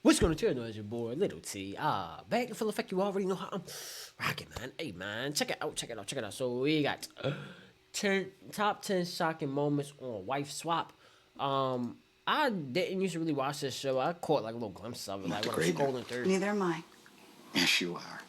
What's going to noise your boy, Little T? Back in full effect, you already know how I'm rocking, man. Hey, man, check it out, check it out, check it out. So we got 10 shocking moments on Wife Swap. I didn't used to really watch this show. I caught like a little glimpse of it, like when I was scrolling through. Neither am I. Yes, you are.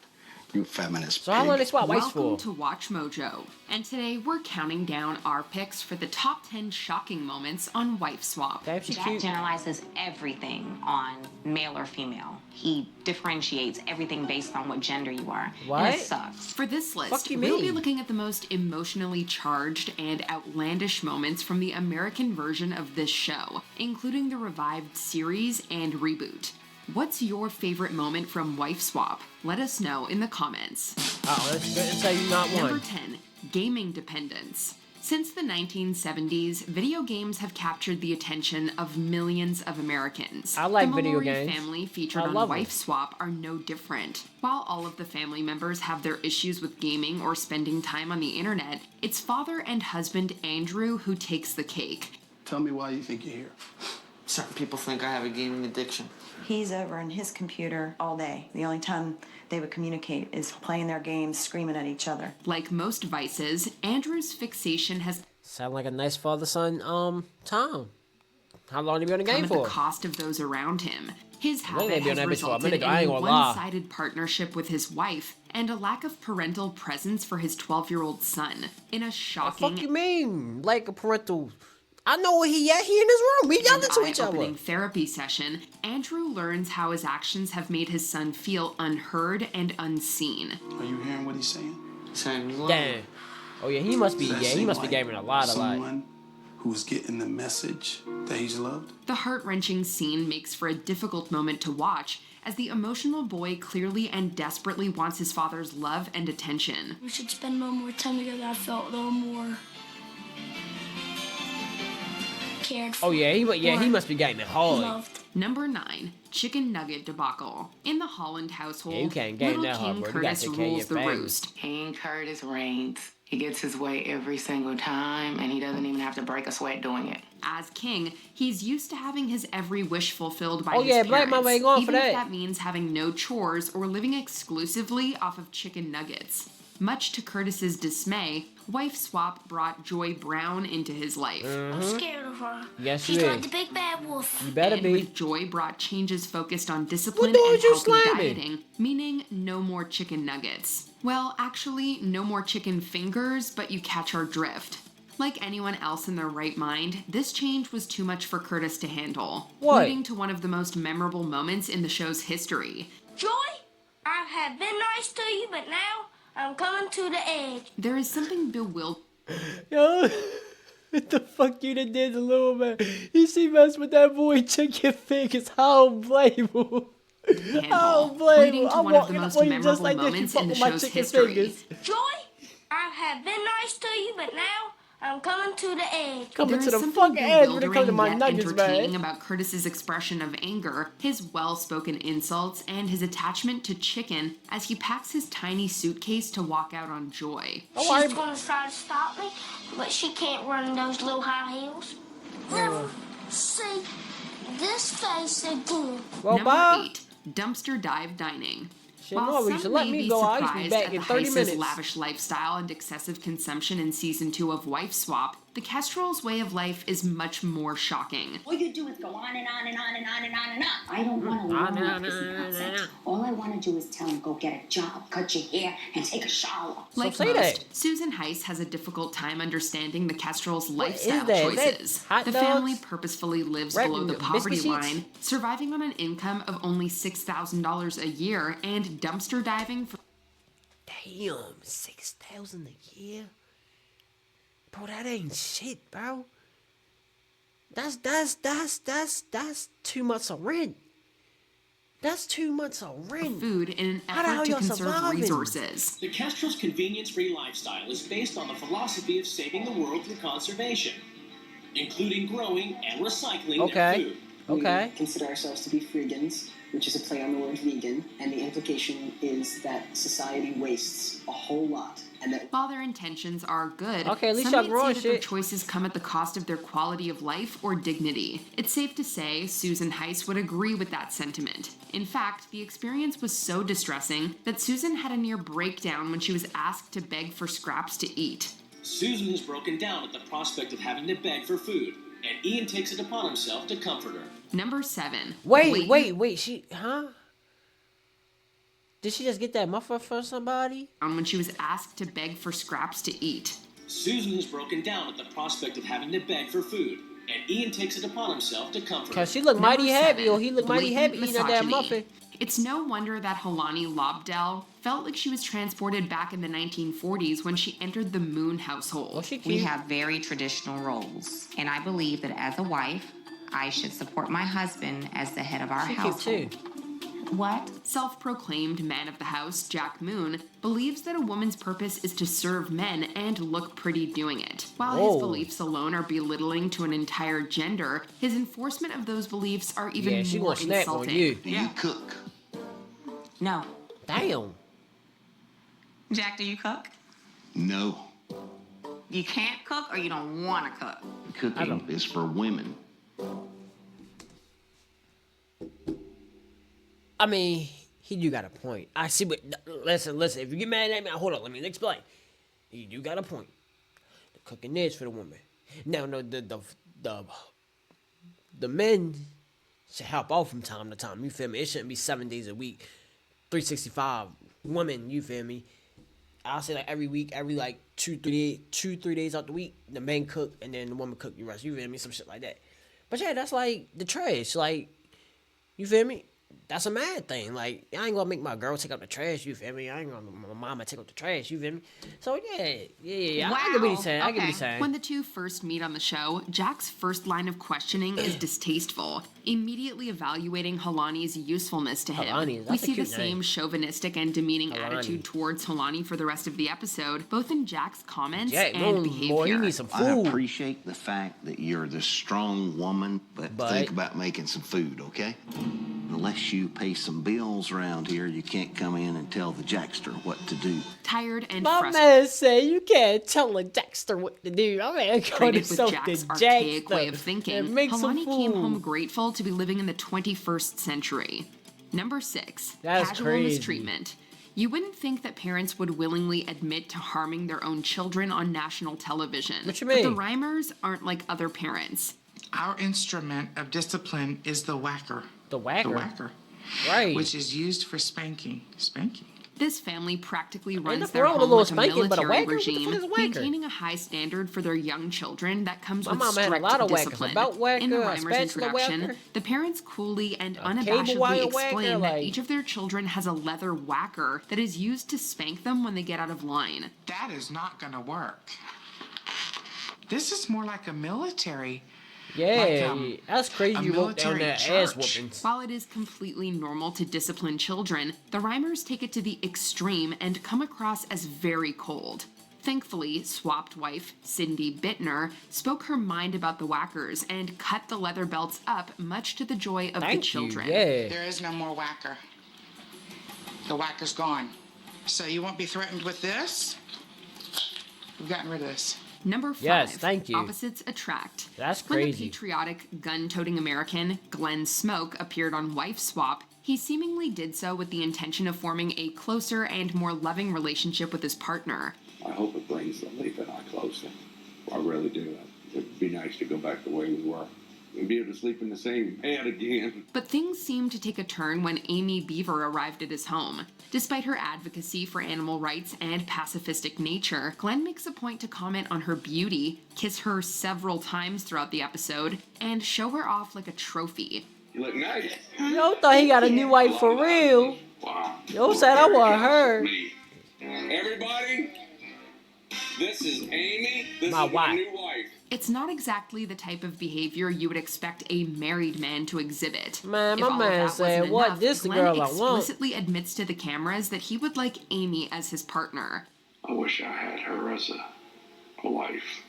You feminist So how long they pig. swap wives for? Welcome to Watch Mojo, and today we're counting down our picks for the top 10 shocking moments on Wife Swap. Damn, she's Jack cute. generalizes everything on male or female. He differentiates everything based on what gender you are. What? And it sucks. For this Fuck list, you we'll be mean? looking at the most emotionally charged and outlandish moments from the American version of this show, including the revived series and reboot. What's your favorite moment from Wife Swap? Let us know in the comments. Oh, that's good to say you not Number one. 10, gaming dependence. Since the 1970s, video games have captured the attention of millions of Americans. I like the video Mallory games. family featured I on love Wife them. Swap are no different. While all of the family members have their issues with gaming or spending time on the internet, it's father and husband Andrew who takes the cake. Tell me why you think you're here. Certain people think I have a gaming addiction. He's over on his computer all day. The only time they would communicate is playing their games, screaming at each other. Like most vices, Andrew's fixation has Sound like a nice father-son, Tom. How long you been on the come game at the for? cost of those around him. His they habit be on has that bitch for a resulted in minute, I ain't a gonna lie. one-sided partnership with his wife and a lack of parental presence for his 12-year-old son. In a Fuck shocking you mean? Like a parental... I know where he at. He in his room. We yelling to each other. eye-opening therapy session, Andrew learns how his actions have made his son feel unheard and unseen. Are you hearing what he's saying? Saying you love Damn. me. Oh yeah, he must be. Does that Yeah, he seem must be like gaming a lot. Someone who's getting the message that he's loved? The heart-wrenching scene makes for a difficult moment to watch, as the emotional boy clearly and desperately wants his father's love and attention. We should spend a little more time together. I felt a little more cared for. Oh yeah, he or must be gaming hard. loved. Number 9, chicken nugget debacle. In the Holland household, Yeah, you can't game little that hard, King bro. You gotta Curtis take care of rules your the family. roost. King Curtis reigns. He gets his way every single time, and he doesn't even have to break a sweat doing it. As king, he's used to having his every wish fulfilled by Oh, his yeah, parents, Black Mama ain't going for even if that. that means having no chores or living exclusively off of chicken nuggets. Much to Curtis's dismay, Wife Swap brought Joy Brown into his life. I'm scared of her. Yes, She's you like is. the big bad wolf. You better And be. with Joy brought changes focused on discipline What and did you healthy slam me? dieting, meaning no more chicken nuggets. Well, actually, no more chicken fingers, but you catch our drift. Like anyone else in their right mind, this change was too much for Curtis to handle, What? leading to one of the most memorable moments in the show's history. Joy, I have been nice to you, but now I'm coming to the edge. There is something bewildering Yo, what the fuck you done did to little man? You see mess with that boy chicken fingers. How unbelievable. How handle, unbelievable. leading to I'm one of the walking most up on you just memorable like this. You moments fuck in the with my show's chicken history. fingers. Joy, I have been nice to you, but now I'm coming to the edge. Coming There to is the something fucking edge when it comes to bewildering my yet nuggets, entertaining man. about Curtis's expression of anger, his well-spoken insults, and his attachment to chicken as he packs his tiny suitcase to walk out on Joy. Oh, She's gonna try to stop me, but she can't run in those little high heels. Never see this face again. Well, Number bye. 8, dumpster dive dining. Shit, While no, you some should let may me be go. I used to be surprised back at in the 30 Heis's minutes. lavish lifestyle and excessive consumption in season 2 of Wife Swap, the Kestrel's way of life is much more shocking. All you do is go on and on and on and on and on and on. I don't want to learn what this concept. All I want to do is tell him, go get a job, cut your hair, and take a shower. Like say most, that. Susan Heiss has a difficult time understanding the Kestrel's is lifestyle that? choices. Hot The dogs? family purposefully lives Red below the biscuit poverty sheets? line, surviving on an income of only $6,000 a year and dumpster diving for Damn, 6,000 a year? Bro, that ain't shit, bro. That's 2 months of rent. That's 2 months of rent. food in an How the hell effort to y'all conserve surviving? resources. The Kestrel's convenience-free lifestyle is based on the philosophy of saving the world through conservation, including growing and recycling Okay. their food. Okay. We consider ourselves to be freegans, which is a play on the word vegan, and the implication is that society wastes a whole lot. And that while their intentions are good, Okay, at least some y'all might growing say that their shit. choices come at the cost of their quality of life or dignity. It's safe to say Susan Heiss would agree with that sentiment. In fact, the experience was so distressing that Susan had a near breakdown when she was asked to beg for scraps to eat. Susan has broken down at the prospect of having to beg for food, and Ian takes it upon himself to comfort her. Number 7. Wait, Did she just get that muffler for somebody? When she was asked to beg for scraps to eat. Susan has broken down at the prospect of having to beg for food, and Ian takes it upon himself to comfort her. Cause she looked mighty Number happy, 7, or he looked mighty happy blatant eating that misogyny. muffin. It's no wonder that Helani Lobdell felt like she was transported back in the 1940s when she entered the Moon household. We have very traditional roles, and I believe that as a wife, I should support my husband as the head of our household. What? Self-proclaimed man of the house, Jack Moon, believes that a woman's purpose is to serve men and look pretty doing it. While his Whoa. beliefs alone are belittling to an entire gender, his enforcement of those beliefs are even She more gonna snap insulting. on you. Do you cook? No. Damn. Jack, do you cook? No. You can't cook or you don't want to cook? Cooking is for women. I mean, he do got a point. I see, but listen. If you get mad at me, hold on. Let me explain. He do got a point. The cooking is for the woman. Now, no, the men should help out from time to time. You feel me? It shouldn't be 7 days a week, 365 women. You feel me? I'll say like every week, every like 2-3 days out the week, the men cook and then the woman cook the rest. You feel me? Some shit like that. But yeah, that's like the trash. Like, you feel me? That's a mad thing. Like, I ain't gonna make my girl take out the trash, you feel me? I ain't gonna my mama take out the trash, you feel me? So yeah. Wow. I get what he's saying. I get what he's Okay. saying. When the two first meet on the show, Jack's first line of questioning is distasteful, immediately evaluating Helani's usefulness to him. Helani, We that's a see the cute same name. chauvinistic and demeaning Helani. attitude towards Helani for the rest of the episode, both in Jack's comments Jack and Moon, behavior. boy, you need some I food. appreciate the fact that you're this strong woman, but think about making some food, okay? Unless you pay some bills around here, you can't come in and tell the Jackster what to do. Tired and My frustrated. man say you can't tell a Dexter what to do. I mean, call With himself Jack's the archaic way Jackster of thinking, and make some Helani came food. home grateful to be living in the 21st century. Number 6, That's casual crazy. mistreatment. You wouldn't think that parents would willingly admit to harming their own children on national television. What you But the mean? Reimers aren't like other parents. Our instrument of discipline is the whacker. The whacker? The whacker. Right. Which is used for spanking. Spanking. This family practically runs nothing their wrong with a home little like a spanking, but a military whacker? What the regime, fuck is a whacker? maintaining a high standard for their young children that comes My with mama had a strict lot of whackers. discipline. A belt whacker, In the a Reimers spatula introduction, whacker, the parents coolly and cable wire unabashedly whacker, explain that like- each of their children has a leather whacker that is used to spank them when they get out of line. That is not going to work. This is more like a military. Yeah, like, that's crazy. a You wrote down military there ass church. whoopings. While it is completely normal to discipline children, the Reimers take it to the extreme and come across as very cold. Thankfully, swapped wife Cindy Bittner spoke her mind about the whackers and cut the leather belts up, much to the joy of the children. There is no more whacker. The whacker's gone. So you won't be threatened with this? We've gotten rid of this. Number 5. Yes, thank you. Opposites attract. That's When the crazy. patriotic, gun-toting American Glenn Smoke appeared on Wife Swap, he seemingly did so with the intention of forming a closer and more loving relationship with his partner. I hope it brings Leif and I closer. I really do. It'd be nice to go back the way we were and be able to sleep in the same bed again. But things seemed to take a turn when Amy Beaver arrived at his home. Despite her advocacy for animal rights and pacifistic nature, Glenn makes a point to comment on her beauty, kiss her several times throughout the episode, and show her off like a trophy. You look nice. Yo thought he got a new wife for real. Wow. Yo said I want her. Everybody, this is Amy. This My is wife. my new wife. It's not exactly the type of behavior you would expect a married man to exhibit. Man, If my all of man that said, wasn't "What? enough, This the Glenn girl I want." explicitly admits to the cameras that he would like Amy as his partner. I wish I had her as a wife,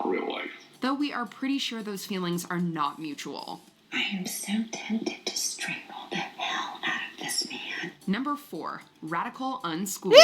a real wife. Though we are pretty sure those feelings are not mutual. I am so tempted to strangle the hell out of this man. Number 4, radical unschooling.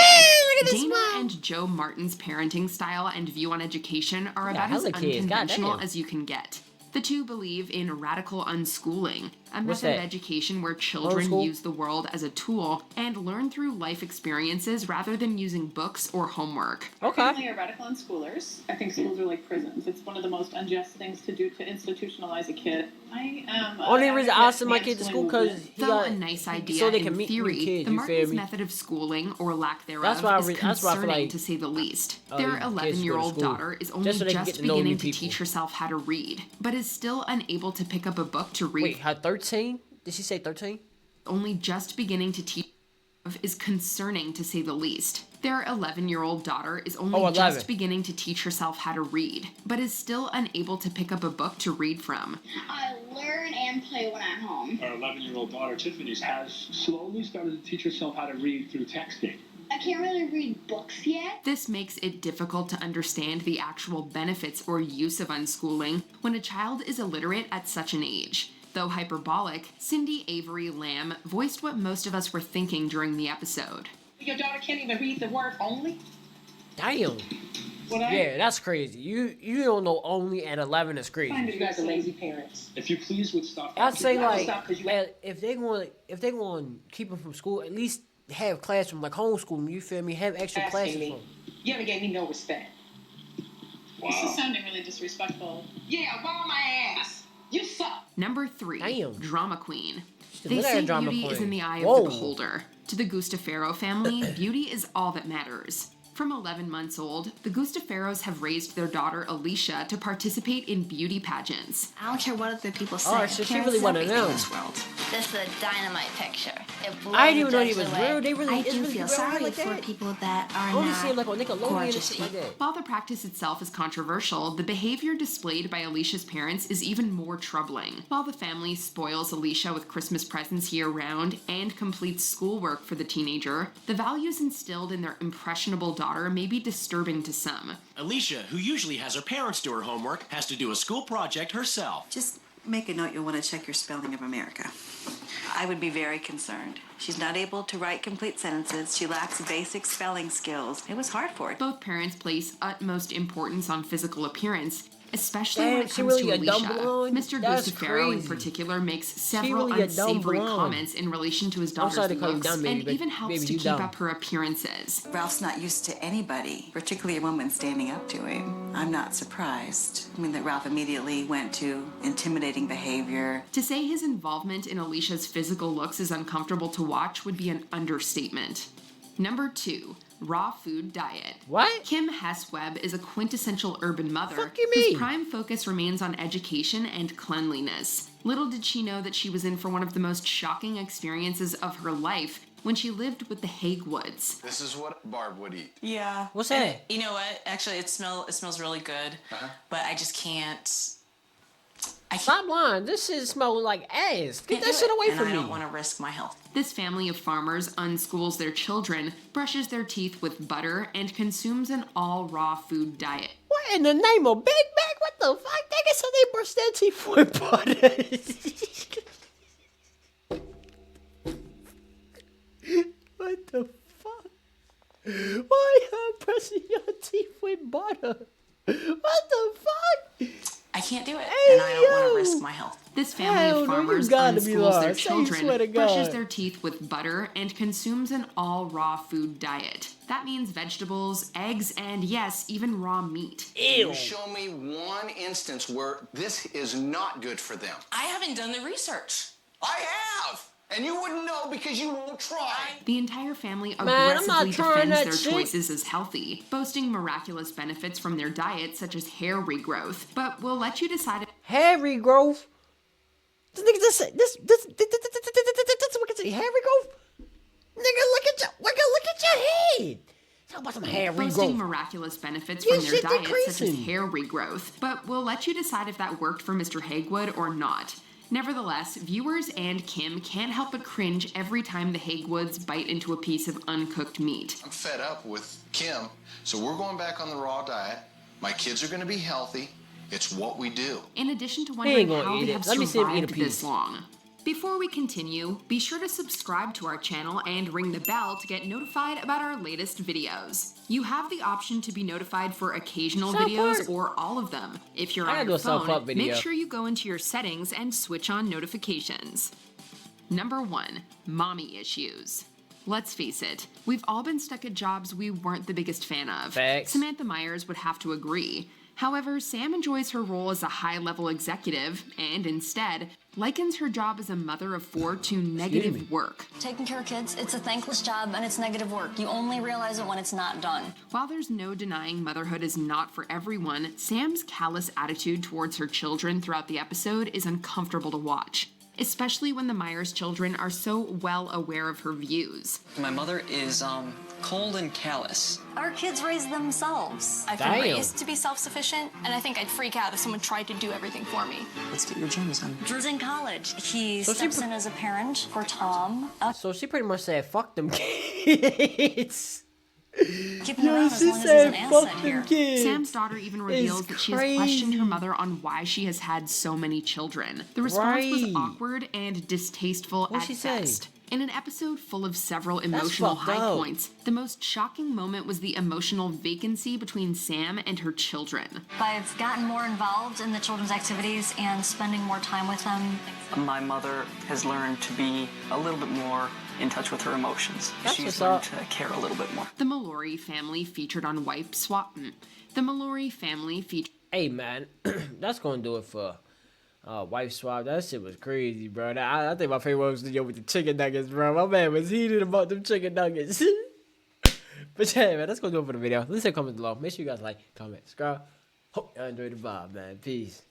Dana and Joe Martin's parenting style and view on education are about as unconventional as you can get. The two believe in radical unschooling, a method of education where children use the world as a tool and learn through life experiences rather than using books or homework. Family are radical unschoolers. I think schools are like prisons. It's one of the most unjust things to do to institutionalize a kid. I am. Only reason I sent my kid to school because though a nice idea in theory, the Martins' method of schooling or lack thereof is concerning to say the least. Their 11-year-old daughter is only just beginning to teach herself how to read, but is still unable to pick up a book to read. Wait, her 13? Did she say 13? Only just beginning to teach is concerning to say the least. Their 11-year-old daughter is only just beginning to teach herself how to read, but is still unable to pick up a book to read from. I learn and play when I'm home. Our 11-year-old daughter, Tiffany, has slowly started to teach herself how to read through texting. I can't really read books yet. This makes it difficult to understand the actual benefits or use of unschooling when a child is illiterate at such an age. Though hyperbolic, Cindy Avery Lamb voiced what most of us were thinking during the episode. Your daughter can't even read the word only? Damn. Yeah, that's crazy. You don't know only at 11 is crazy. You guys are lazy parents. If you please would stop. I'd say like if they going to keep them from school, at least have classroom like homeschool. You feel me? Have extra classes. You haven't gave me no respect. Wow. This is sounding really disrespectful. Yeah, why my ass? You suck. Number 3, drama queen. They say beauty is in the eye of the beholder. To the Gustafaro family, beauty is all that matters. From 11 months old, the Gustafaros have raised their daughter Alicia to participate in beauty pageants. I don't care what other people say. Oh, so she really want to know. This is a dynamite picture. I didn't even know he was real. They really, I do feel sorry for people that are not gorgeous people. While the practice itself is controversial, the behavior displayed by Alicia's parents is even more troubling. While the family spoils Alicia with Christmas presents year-round and completes schoolwork for the teenager, the values instilled in their impressionable daughter may be disturbing to some. Alicia, who usually has her parents do her homework, has to do a school project herself. Just make a note you'll want to check your spelling of America. I would be very concerned. She's not able to write complete sentences. She lacks basic spelling skills. It was hard for her. Both parents place utmost importance on physical appearance, especially when it comes to Alicia. Mr. Gustafaro in particular makes several unsavory comments in relation to his daughter's looks and even helps to keep up her appearances. Ralph's not used to anybody, particularly a woman standing up to him. I'm not surprised. I mean, that Ralph immediately went to intimidating behavior. To say his involvement in Alicia's physical looks is uncomfortable to watch would be an understatement. Number 2. Raw food diet. What? Kim Hess-Webb is a quintessential urban mother whose prime focus remains on education and cleanliness. Little did she know that she was in for one of the most shocking experiences of her life when she lived with the Hagewoods. This is what Barb would eat. Yeah. What's that? You know what? Actually, it smells really good, but I just can't. Stop lying. This shit smells like ass. Get that shit away from me. I don't want to risk my health. This family of farmers unschools their children, brushes their teeth with butter, and consumes an all-raw food diet. What in the name of Big Mac? What the fuck? They get so they brush their teeth with butter. What the fuck? Why are you brushing your teeth with butter? What the fuck? I can't do it, and I don't want to risk my health. This family of farmers unschools their children, brushes their teeth with butter, and consumes an all-raw food diet. That means vegetables, eggs, and yes, even raw meat. Ew. You show me one instance where this is not good for them. I haven't done the research. I have! And you wouldn't know because you won't try. The entire family aggressively defends their choices as healthy, boasting miraculous benefits from their diet, such as hair regrowth. But we'll let you decide if hair regrowth. This hair regrowth. Nigga, look at your head. Talk about some hair regrowth. Boasting miraculous benefits from their diet, such as hair regrowth. But we'll let you decide if that worked for Mr. Hagwood or not. Nevertheless, viewers and Kim can't help but cringe every time the Hagewoods bite into a piece of uncooked meat. I'm fed up with Kim, so we're going back on the raw diet. My kids are going to be healthy, It's what we do. In addition to He wondering ain't gonna how eat they it. have Let me see him eat a survived piece. this long. Before we continue, be sure to subscribe to our channel and ring the bell to get notified about our latest videos. You have the option to be notified for occasional South videos Park. or all of them. If you're I on gotta your do a South phone, Park video. make sure you go into your settings and switch on notifications. Number 1, mommy issues. Let's face it, we've all been stuck at jobs we weren't the biggest fan of. Facts. Samantha Myers would have to agree. However, Sam enjoys her role as a high-level executive and, instead, likens her job as a mother of 4 to negative work. Taking care of kids, it's a thankless job and it's negative work. You only realize it when it's not done. While there's no denying motherhood is not for everyone, Sam's callous attitude towards her children throughout the episode is uncomfortable to watch, especially when the Myers children are so well aware of her views. My mother is, cold and callous. Our kids raise themselves. I've been raised to be self-sufficient, and I think I'd freak out if someone tried to do everything for me. Let's get your jammies on. Drew's in college. He So she steps in as a parent for Tom. So she pretty much said, "Fuck them kids." Keep him around as long as he's an asset here. Sam's daughter even reveals that she has questioned her mother on why she has had so many children. The response was Right. awkward and distasteful What'd at she say? best. In an episode full of several emotional fucked high up. points, the most shocking moment was the emotional vacancy between Sam and her children. I've gotten more involved in the children's activities and spending more time with them. My mother has learned to be a little bit more in touch with her emotions. That's She's what's learned up. to care a little bit more. The Mallory family featured on Wife Swap. The Mallory family featured. Hey man, that's gonna do it for Wife Swap. That shit was crazy, bro. I think my favorite was the video with the chicken nuggets, bro. My man was heated about them chicken nuggets. But yeah, man, that's gonna do it for the video. Leave a comment below. Make sure you guys like, comment, subscribe. Hope y'all enjoyed the vibe, man. Peace.